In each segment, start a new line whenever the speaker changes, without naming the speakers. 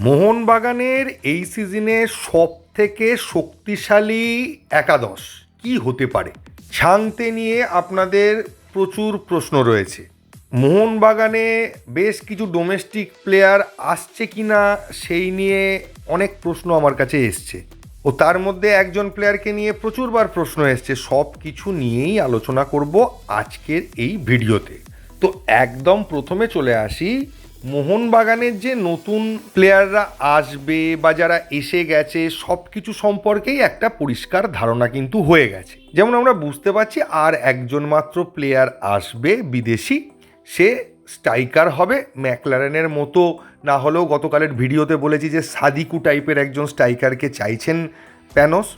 মোহনবাগানের এই সিজনে সব থেকে শক্তিশালী একাদশ কি হতে পারে? ছাংতে নিয়ে আপনাদের প্রচুর প্রশ্ন রয়েছে। মোহনবাগানে বেশ কিছু ডোমেস্টিক প্লেয়ার আসছে কি না সেই নিয়ে অনেক প্রশ্ন আমার কাছে এসছে, ও তার মধ্যে একজন প্লেয়ারকে নিয়ে প্রচুরবার প্রশ্ন এসছে। সব কিছু নিয়েই আলোচনা করব আজকের এই ভিডিওতে। তো একদম প্রথমে চলে আসি, মোহনবাগানের যে নতুন প্লেয়াররা আসবে বা যারা এসে গেছে সব কিছু সম্পর্কেই একটা পরিষ্কার ধারণা কিন্তু হয়ে গেছে। যেমন আমরা বুঝতে পারছি আর একজন মাত্র প্লেয়ার আসবে বিদেশি, সে স্ট্রাইকার হবে। ম্যাকলারেনের মতো না হলেও গতকালের ভিডিওতে বলেছি যে সাদিকু টাইপের একজন স্ট্রাইকারকে চাইছেন প্যানোস।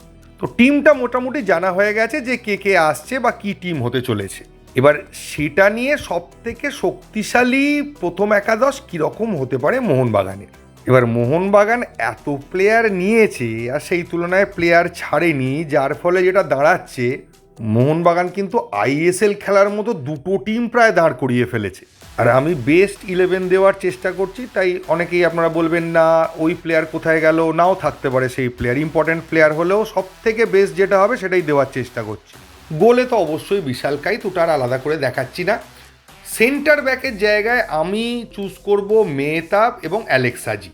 তো টিমটা মোটামুটি জানা হয়ে গেছে যে কে কে আসছে বা কী টিম হতে চলেছে। এবার সেটা নিয়ে সব থেকে শক্তিশালী প্রথম একাদশ কীরকম হতে পারে মোহনবাগানের। এবার মোহনবাগান এত প্লেয়ার নিয়েছে আর সেই তুলনায় প্লেয়ার ছাড়েনি, যার ফলে যেটা দাঁড়াচ্ছে মোহনবাগান কিন্তু আইএসএল খেলার মতো দুটো টিম প্রায় দাঁড় করিয়ে ফেলেছে। আর আমি বেস্ট 11 দেওয়ার চেষ্টা করছি, তাই অনেকেই আপনারা বলবেন না ওই প্লেয়ার কোথায় গেল, নাও থাকতে পারে সেই প্লেয়ার, ইম্পর্ট্যান্ট প্লেয়ার হলেও সব থেকে বেস্ট যেটা হবে সেটাই দেওয়ার চেষ্টা করছি। গোলে তো অবশ্যই বিশালকাই, তো তার আলাদা করে দেখাচ্ছি না। সেন্টার ব্যাকের জায়গায় আমি চুজ করব মেহতাব এবং অ্যালেক্স সাজি।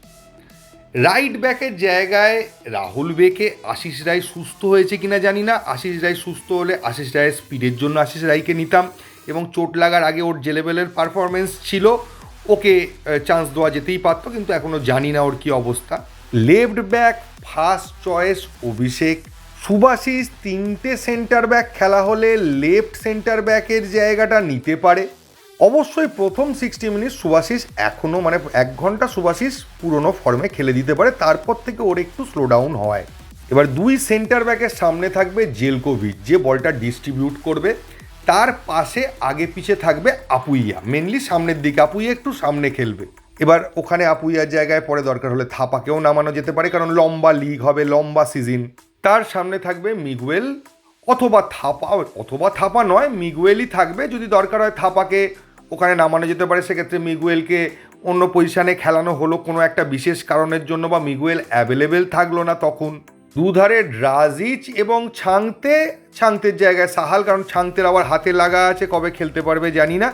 রাইট ব্যাকের জায়গায় রাহুল বেকে আশিস রায় সুস্থ হয়েছে কিনা জানি না। আশিস রায় সুস্থ হলে আশিস রায়ের স্পিডের জন্য আশিস রায়কে নিতাম, এবং চোট লাগার আগে ওর যে লেভেলের পারফরমেন্স ছিল ওকে চান্স দেওয়া যেতেই পারতো, কিন্তু এখনও জানি না ওর কী অবস্থা। লেফট ব্যাক ফার্স্ট চয়েস অভিষেক। সুভাশিস তিনটে সেন্টার ব্যাক খেলা হলে লেফট সেন্টার ব্যাকের জায়গাটা নিতে পারে। অবশ্যই প্রথম 60 মিনিট সুভাশিস এখনও মানে 1 ঘন্টা সুভাশিস পুরনো ফর্মে খেলে দিতে পারে, তারপর থেকে ওর একটু স্লো ডাউন হয়। এবার দুই সেন্টার ব্যাকের সামনে থাকবে জেলকোভিচ, যে বলটা ডিস্ট্রিবিউট করবে। তার পাশে আগে পিছে থাকবে আপুইয়া, মেনলি সামনের দিকে আপুইয়া একটু সামনে খেলবে। এবার ওখানে আপুইয়ার জায়গায় পরে দরকার হলে থাপাকেও নামানো যেতে পারে, কারণ লম্বা লিগ হবে, লম্বা সিজন। তার সামনে থাকবে মিগুয়েল অথবা থাপা নয়, মিগুয়েলই থাকবে। যদি দরকার হয় থাপাকে ওখানে নামানো যেতে পারে, সেক্ষেত্রে মিগুয়েলকে অন্য পজিশানে খেলানো হলো কোনো একটা বিশেষ কারণের জন্য, বা মিগুয়েল অ্যাভেলেবেল থাকলো না তখন। দুধারে ড্রাজিচ এবং ছাংতের জায়গায় সাহাল, কারণ ছাংতের আবার হাতে লাগা আছে, কবে খেলতে পারবে জানি না,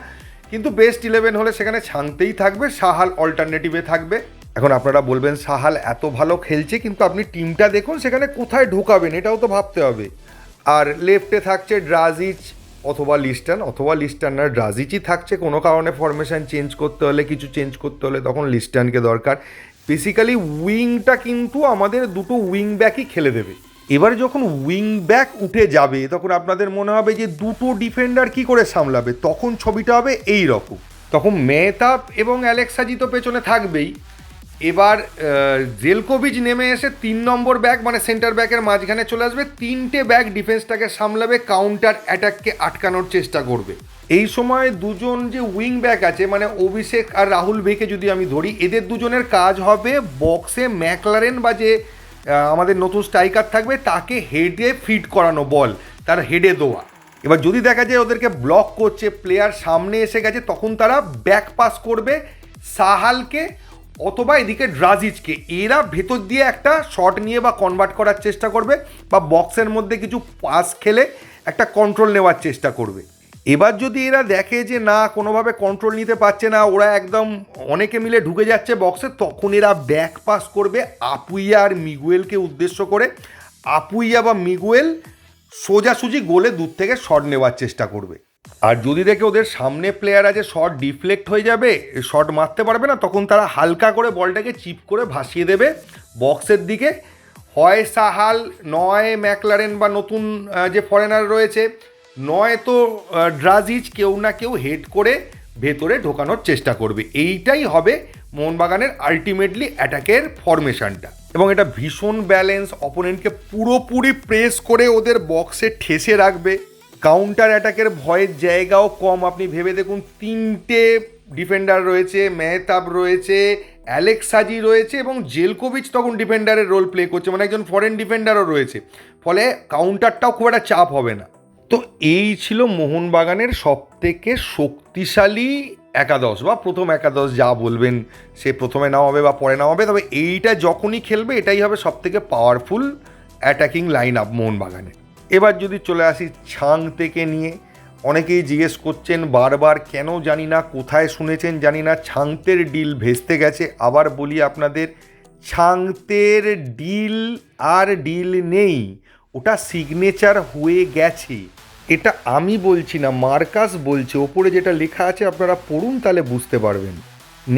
কিন্তু বেস্ট 11 হলে সেখানে ছাংতেই থাকবে, সাহাল অল্টারনেটিভে থাকবে। এখন আপনারা বলবেন সাহাল এত ভালো খেলছে, কিন্তু আপনি টিমটা দেখুন সেখানে কোথায় ঢোকাবেন এটাও তো ভাবতে হবে। আর লেফটে থাকছে ড্রাজিচ অথবা লিস্টান না ড্রাজিচই থাকছে। কোনো কারণে ফরমেশন চেঞ্জ করতে হলে, কিছু চেঞ্জ করতে হলে তখন লিস্টানকে দরকার। বেসিক্যালি উইংটা কিন্তু আমাদের দুটো উইং ব্যাকই খেলে দেবে। এবার যখন উইং ব্যাক উঠে যাবে তখন আপনাদের মনে হবে যে দুটো ডিফেন্ডার কি করে সামলাবে, তখন ছবিটা হবে এই রকম। তখন মেহতাব এবং অ্যালেক্স সাজি তো পেছনে থাকবেই। এবার জেলকোভিচ নেমে এসে 3 নম্বর ব্যাক মানে সেন্টার ব্যাকের মাঝখানে চলে আসবে, তিনটে ব্যাক ডিফেন্সটাকে সামলাবে, কাউন্টার অ্যাটাককে আটকানোর চেষ্টা করবে। এই সময় দুজন যে উইং ব্যাক আছে মানে অভিষেক আর রাহুল বেকে যদি আমি ধরি, এদের দুজনের কাজ হবে বক্সে ম্যাকলারেন বা যে আমাদের নতুন স্ট্রাইকার থাকবে তাকে হেডে ফিট করানো, বল তার হেডে দেওয়া। এবার যদি দেখা যায় ওদেরকে ব্লক করছে, প্লেয়ার সামনে এসে গেছে, তখন তারা ব্যাক পাস করবে সাহালকে অথবা এদিকে ড্রাজিচকে। এরা ভেতর দিয়ে একটা শট নিয়ে বা কনভার্ট করার চেষ্টা করবে, বা বক্সের মধ্যে কিছু পাস খেলে একটা কন্ট্রোল নেওয়ার চেষ্টা করবে। এবার যদি এরা দেখে যে না কোনোভাবে কন্ট্রোল নিতে পারছে না, ওরা একদম অনেকে মিলে ঢুকে যাচ্ছে বক্সে, তখন এরা ব্যাক পাস করবে আপুইয়া আর মিগুয়েলকে উদ্দেশ্য করে। আপুইয়া বা মিগুয়েল সোজাসুজি গোলে দূর থেকে শট নেওয়ার চেষ্টা করবে। আর যদি দেখে ওদের সামনে প্লেয়ার আছে শট ডিফ্লেক্ট হয়ে যাবে, শট মারতে পারবে না, তখন তারা হালকা করে বলটাকে চিপ করে ভাসিয়ে দেবে বক্সের দিকে। হয় সাহাল, নয় ম্যাকলারেন বা নতুন যে ফরেনার রয়েছে, নয় তো ড্রাজিচ, কেউ না কেউ হেড করে ভেতরে ঢোকানোর চেষ্টা করবে। এইটাই হবে মোহনবাগানের আলটিমেটলি অ্যাটাকের ফরমেশনটা, এবং এটা ভীষণ ব্যালেন্স, অপোনেন্টকে পুরোপুরি প্রেস করে ওদের বক্সে ঠেসে রাখবে। কাউন্টার অ্যাটাকের ভয়ের জায়গাও কম। আপনি ভেবে দেখুন, তিনটে ডিফেন্ডার রয়েছে, মেহতাব রয়েছে, অ্যালেক্স সাজি রয়েছে, এবং জেলকোভিচ তখন ডিফেন্ডারের রোল প্লে করছে, মানে একজন ফরেন ডিফেন্ডারও রয়েছে, ফলে কাউন্টারটাও খুব একটা চাপ হবে না। তো এই ছিল মোহনবাগানের সবথেকে শক্তিশালী একাদশ বা প্রথম একাদশ যা বলবেন, সে প্রথমে নামাবে বা পরে নামাবে, তবে এইটা যখনই খেলবে এটাই হবে সবথেকে পাওয়ারফুল অ্যাটাকিং লাইন আপ মোহনবাগানে। এবার যদি চলে আসি ছাংতেকে নিয়ে, অনেকেই জিজ্ঞেস করছেন বারবার, কেন জানি না, কোথায় শুনেছেন জানি না, ছাংতের ডিল ভেস্তে গেছে। আবার বলি আপনাদের, ছাংতের ডিল আর ডিল নেই, ওটা সিগনেচার হয়ে গেছে। এটা আমি বলছি না, মার্কাস বলছে, ওপরে যেটা লেখা আছে আপনারা পড়ুন, তাহলে বুঝতে পারবেন।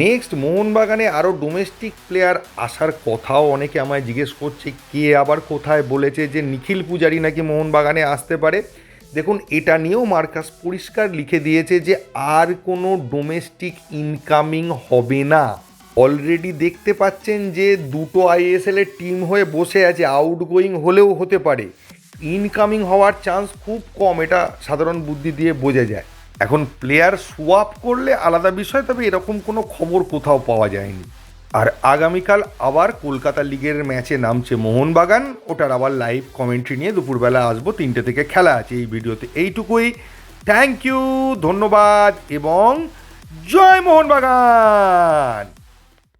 নেক্সট, মোহনবাগানে আরও ডোমেস্টিক প্লেয়ার আসার কথাও অনেকে আমায় জিজ্ঞেস করছে, কে আবার কোথায় বলেছে যে নিখিল পূজারি নাকি মোহনবাগানে আসতে পারে। দেখুন, এটা নিয়েও মার্কাস পরিষ্কার লিখে দিয়েছে যে আর কোনো ডোমেস্টিক ইনকামিং হবে না। অলরেডি দেখতে পাচ্ছেন যে দুটো আইএসএল এর টিম হয়ে বসে আছে, আউটগোয়িং হলেও হতে পারে, ইনকামিং হওয়ার চান্স খুব কম, এটা সাধারণ বুদ্ধি দিয়ে বোঝা যায়। এখন প্লেয়ার সোয়াপ করলে আলাদা বিষয়, তবে এরকম কোনো খবর কোথাও পাওয়া যায়নি। আর আগামীকাল আবার কলকাতা লিগের ম্যাচে নামছে মোহনবাগান, ওটার আবার লাইভ কমেন্ট্রি নিয়ে দুপুরবেলা আসবো, 3টে থেকে খেলা আছে এই ভিডিওতে। এইটুকুই, থ্যাংক ইউ, ধন্যবাদ এবং জয় মোহনবাগান।